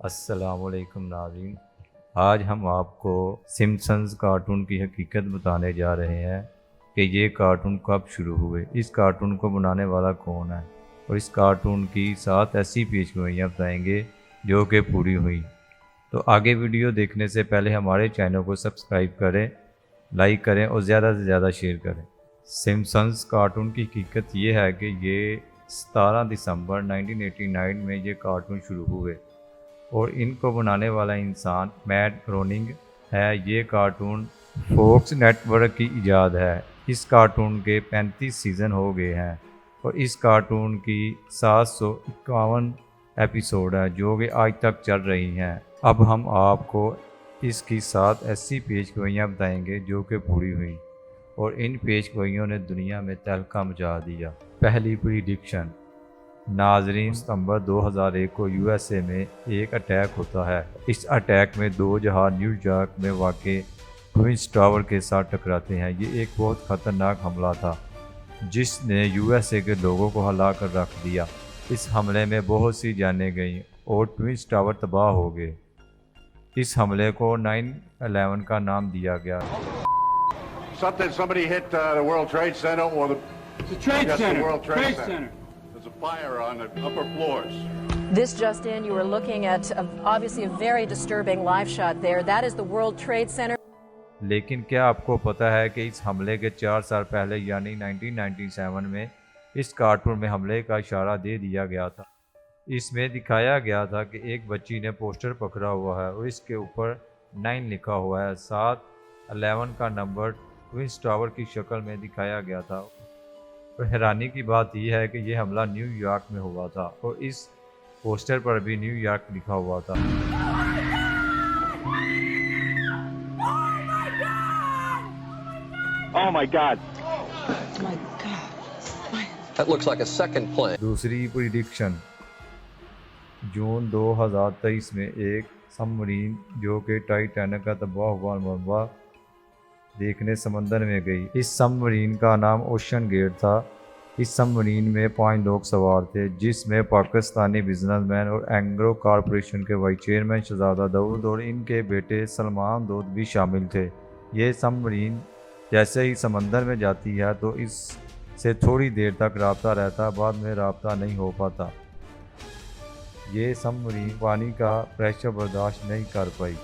السلام علیکم ناظرین، آج ہم آپ کو سمپسنز کارٹون کی حقیقت بتانے جا رہے ہیں کہ یہ کارٹون کب شروع ہوئے، اس کارٹون کو بنانے والا کون ہے اور اس کارٹون کی 7 ایسی پیشگوئیاں بتائیں گے جو کہ پوری ہوئیں۔ تو آگے ویڈیو دیکھنے سے پہلے ہمارے چینل کو سبسکرائب کریں، لائک کریں اور زیادہ سے زیادہ شیئر کریں۔ سمپسنز کارٹون کی حقیقت یہ ہے کہ یہ 17 دسمبر 1989 میں یہ کارٹون شروع ہوئے اور ان کو بنانے والا انسان میٹ گروننگ ہے۔ یہ کارٹون فوکس نیٹ ورک کی ایجاد ہے۔ اس کارٹون کے 35 سیزن ہو گئے ہیں اور اس کارٹون کی 751 ایپیسوڈ ہیں جو کہ آج تک چل رہی ہیں۔ اب ہم آپ کو اس کی 7 ایسی پیشگوئیاں بتائیں گے جو کہ پوری ہوئیں اور ان پیشگوئیوں نے دنیا میں تہلکہ مچا دیا۔ پہلی پریڈکشن، ناظرین، ستمبر 2001 کو USA میں ایک اٹیک ہوتا ہے۔ اس اٹیک میں 2 جہاز نیو یارک میں واقع ٹوئنز ٹاور کے ساتھ ٹکراتے ہیں۔ یہ ایک بہت خطرناک حملہ تھا جس نے USA کے لوگوں کو ہلا کر رکھ دیا۔ اس حملے میں بہت سی جانیں گئیں اور ٹوئنز ٹاور تباہ ہو گئے۔ اس حملے کو 9/11 کا نام دیا گیا۔ Somebody hit the World Trade Center or the Trade Yes, the Center. World Trade Trade Center. Center. There's a fire on the upper floors. This just in, you were looking at obviously a very disturbing live shot there. That is the World Trade Center. لیکن کیا آپ کو پتہ ہے کہ اس حملے کے 4 سال پہلے یعنی 1997 میں اس کارٹون میں حملے کا اشارہ دے دیا گیا تھا۔ اس میں دکھایا گیا تھا کہ ایک بچی نے پوسٹر پکڑا ہوا ہے اور اس کے اوپر 9 لکھا ہوا ہے۔ 7/11 کا نمبر ٹوئنز ٹاور کی شکل میں دکھایا گیا تھا اور حیرانی کی بات یہ ہے کہ یہ حملہ نیو یارک میں ہوا تھا اور اس پوسٹر پر بھی نیو یارک لکھا ہوا تھا۔ Oh my God. That looks like a second plane. دوسری پریڈکشن، جون 2023 میں ایک سب مرین جو کہ ٹائٹینک کا تباہ ہوا مربع دیکھنے سمندر میں گئی۔ اس سب مرین کا نام اوشن گیٹ تھا۔ اس سب مرین میں 5 لوگ سوار تھے جس میں پاکستانی بزنس مین اور اینگرو کارپوریشن کے وائس چیئرمین شہزادہ داؤد اور ان کے بیٹے سلمان داؤد بھی شامل تھے۔ یہ سب مرین جیسے ہی سمندر میں جاتی ہے تو اس سے تھوڑی دیر تک رابطہ رہتا، بعد میں رابطہ نہیں ہو پاتا۔ یہ سب مرین پانی کا پریشر برداشت نہیں کر پائی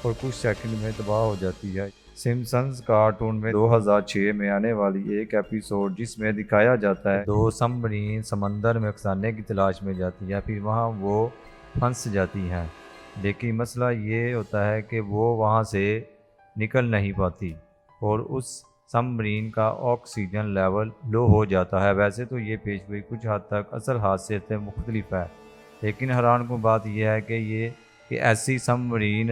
اور کچھ سیکنڈ میں تباہ ہو جاتی ہے۔ سمپسنز کارٹون میں 2006 میں آنے والی ایک ایپیسوڈ جس میں دکھایا جاتا ہے 2 سب مرین سمندر میں خزانے کی تلاش میں جاتی ہے، پھر وہاں وہ پھنس جاتی ہیں، لیکن مسئلہ یہ ہوتا ہے کہ وہ وہاں سے نکل نہیں پاتی اور اس سب مرین کا آکسیجن لیول لو ہو جاتا ہے۔ ویسے تو یہ پیشگوئی کچھ حد تک اصل حادثے سے مختلف ہے، لیکن حیران کن بات یہ ہے کہ ایسی سب مرین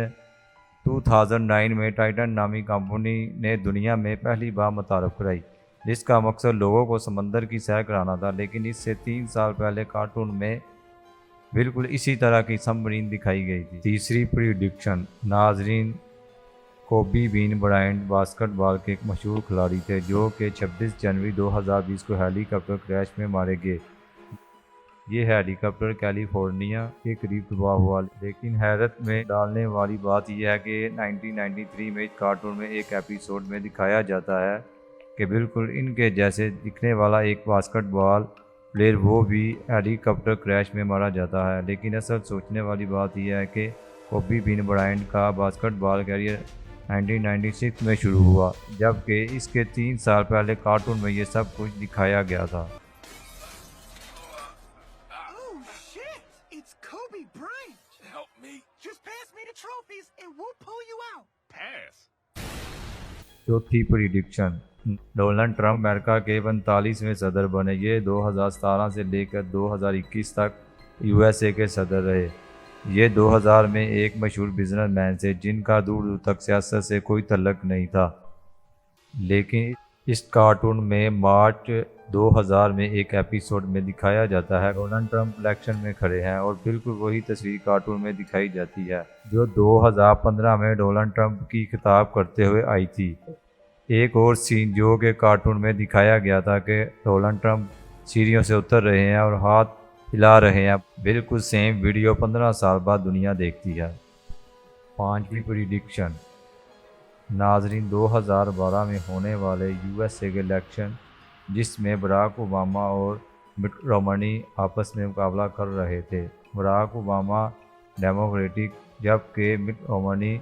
2009 میں ٹائٹن نامی کمپنی نے دنیا میں پہلی بار متعارف کرائی جس کا مقصد لوگوں کو سمندر کی سیر کرانا تھا، لیکن اس سے 3 سال پہلے کارٹون میں بالکل اسی طرح کی سب مرین دکھائی گئی تھی۔ تیسری پریڈکشن، ناظرین، کوبی بین برائنٹ باسکٹ بال کے ایک مشہور کھلاڑی تھے جو کہ 26 جنوری 2020 کو ہیلی کاپٹر کریش میں مارے گئے۔ یہ ہیلی کاپٹر کیلیفورنیا کے قریب تباہ ہوا، لیکن حیرت میں ڈالنے والی بات یہ ہے کہ 1993 میں اس کارٹون میں ایک ایپیسوڈ میں دکھایا جاتا ہے کہ بالکل ان کے جیسے دکھنے والا ایک باسکٹ بال پلیئر وہ بھی ہیلی کاپٹر کریش میں مارا جاتا ہے۔ لیکن اصل سوچنے والی بات یہ ہے کہ کوبی بین برائنٹ کا باسکٹ بال کیریئر 1996 میں شروع ہوا، جبکہ اس کے 3 سال پہلے کارٹون میں یہ سب کچھ دکھایا گیا تھا۔ Oh shit! It's Kobe Bryant. Help me. Just pass me the trophies and we'll pull you out. Pass. چوتھی پریڈکشن، ڈونلڈ ٹرمپ امریکہ کے 45ویں صدر بنے۔ یہ 2017 سے لے کر 2021 تک USA کے صدر رہے۔ یہ 2000 میں ایک مشہور بزنس مین تھے جن کا دور دور تک سیاست سے کوئی تعلق نہیں تھا، لیکن اس کارٹون میں مارچ 2000 میں ایک ایپیسوڈ میں دکھایا جاتا ہے ڈونلڈ ٹرمپ الیکشن میں کھڑے ہیں اور بالکل وہی تصویر کارٹون میں دکھائی جاتی ہے جو 2015 میں ڈونلڈ ٹرمپ کی خطاب کرتے ہوئے آئی تھی۔ ایک اور سین جو کہ کارٹون میں دکھایا گیا تھا کہ ڈونلڈ ٹرمپ سیڑھیوں سے اتر رہے ہیں اور ہاتھ ہلا رہے ہیں، بالکل سیم ویڈیو 15 سال بعد دنیا دیکھتی ہے۔ 5ویں پریڈکشن، ناظرین 2012 میں ہونے والے USA کے الیکشن جس میں براک اوباما اور مٹ رومنی آپس میں مقابلہ کر رہے تھے۔ براک اوباما ڈیموکریٹک جبکہ مٹ رومنی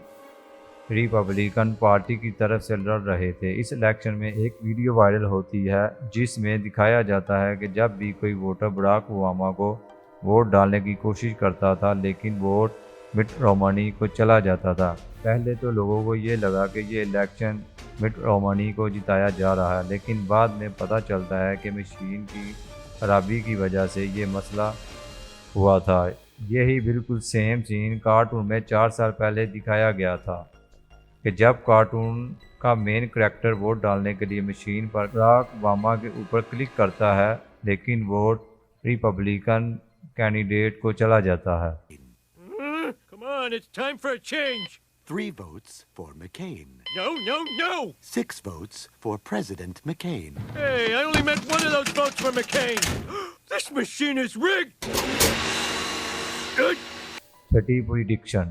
ریپبلکن پارٹی کی طرف سے لڑ رہے تھے۔ اس الیکشن میں ایک ویڈیو وائرل ہوتی ہے جس میں دکھایا جاتا ہے کہ جب بھی کوئی ووٹر براک اوباما کو ووٹ ڈالنے کی کوشش کرتا تھا لیکن ووٹ مٹ رومنی کو چلا جاتا تھا۔ پہلے تو لوگوں کو یہ لگا کہ یہ الیکشن مٹ رومنی کو جتایا جا رہا ہے، لیکن بعد میں پتہ چلتا ہے کہ مشین کی خرابی کی وجہ سے یہ مسئلہ ہوا تھا۔ یہی بالکل سیم سین کارٹون میں 4 سال پہلے دکھایا گیا تھا کہ جب کارٹون کا مین کریکٹر ووٹ ڈالنے کے لیے مشین پر براک اوباما کے اوپر کلک کرتا ہے لیکن ووٹ ریپبلکن کینڈیڈیٹ کو چلا جاتا ہے۔ Come on, it's time for a change. 3 votes for McCain. No, no, no. 6 votes for President McCain. Hey, I only meant one of those votes for McCain. This machine is rigged. چھٹی prediction,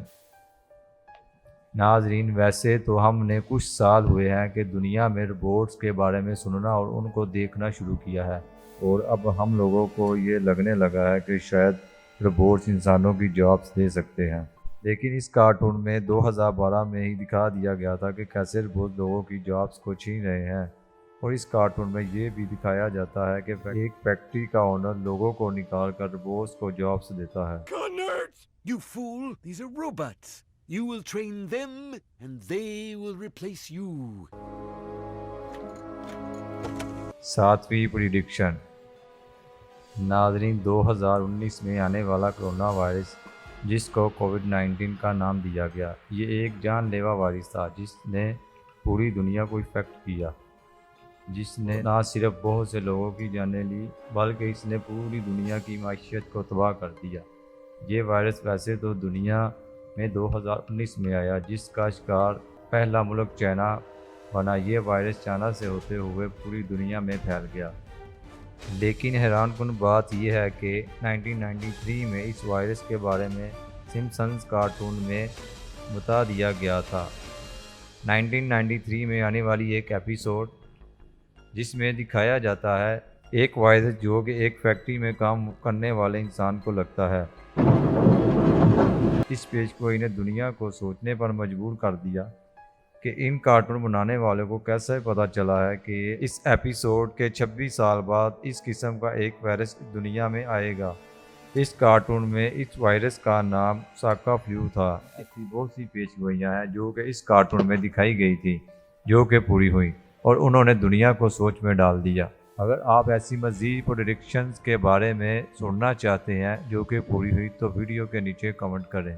ناظرین ویسے تو ہم نے کچھ سال ہوئے ہیں کہ دنیا میں روبوٹس کے بارے میں سننا اور ان کو دیکھنا شروع کیا ہے، اور اب ہم لوگوں کو یہ لگنے لگا ہے کہ شاید روبوٹس انسانوں کی جابس دے سکتے ہیں۔ لیکن اس کارٹون میں 2012 میں ہی دکھا دیا گیا تھا کہ کیسے روبوٹ لوگوں کی جابس کو چھین رہے ہیں، اور اس کارٹون میں یہ بھی دکھایا جاتا ہے کہ ایک فیکٹری کا اونر لوگوں کو نکال کر روبوٹس کو جابس دیتا ہے۔ Go nerds. You fool, these are robots. You will train them and they will replace you. 7ویں پریڈکشن، ناظرین 2019 میں آنے والا کرونا وائرس جس کو کووڈ-19 کا نام دیا گیا، یہ ایک جان لیوا وائرس تھا جس نے پوری دنیا کو افیکٹ کیا، جس نے نہ صرف بہت سے لوگوں کی جانیں لی بلکہ اس نے پوری دنیا کی معیشت کو تباہ کر دیا۔ یہ وائرس ویسے تو دنیا میں 2019 میں آیا جس کا شکار پہلا ملک چائنا بنا۔ یہ وائرس چائنا سے ہوتے ہوئے پوری دنیا میں پھیل گیا، لیکن حیران کن بات یہ ہے کہ 1993 میں اس وائرس کے بارے میں سمپسنز کارٹون میں بتا دیا گیا تھا۔ 1993 میں آنے والی ایک ایپیسوڈ جس میں دکھایا جاتا ہے ایک وائرس جو کہ ایک فیکٹری میں کام کرنے والے انسان کو لگتا ہے۔ اس پیش گوئی نے دنیا کو سوچنے پر مجبور کر دیا کہ ان کارٹون بنانے والوں کو کیسے پتہ چلا ہے کہ اس ایپیسوڈ کے 26 سال بعد اس قسم کا ایک وائرس دنیا میں آئے گا۔ اس کارٹون میں اس وائرس کا نام ساکا فلو تھا۔ ایسی بہت سی پیش گوئیاں ہیں جو کہ اس کارٹون میں دکھائی گئی تھی جو کہ پوری ہوئی اور انہوں نے دنیا کو سوچ میں ڈال دیا۔ اگر آپ ایسی مزید پریڈکشنز کے بارے میں سننا چاہتے ہیں جو کہ پوری ہوئی تو ویڈیو کے نیچے کمنٹ کریں۔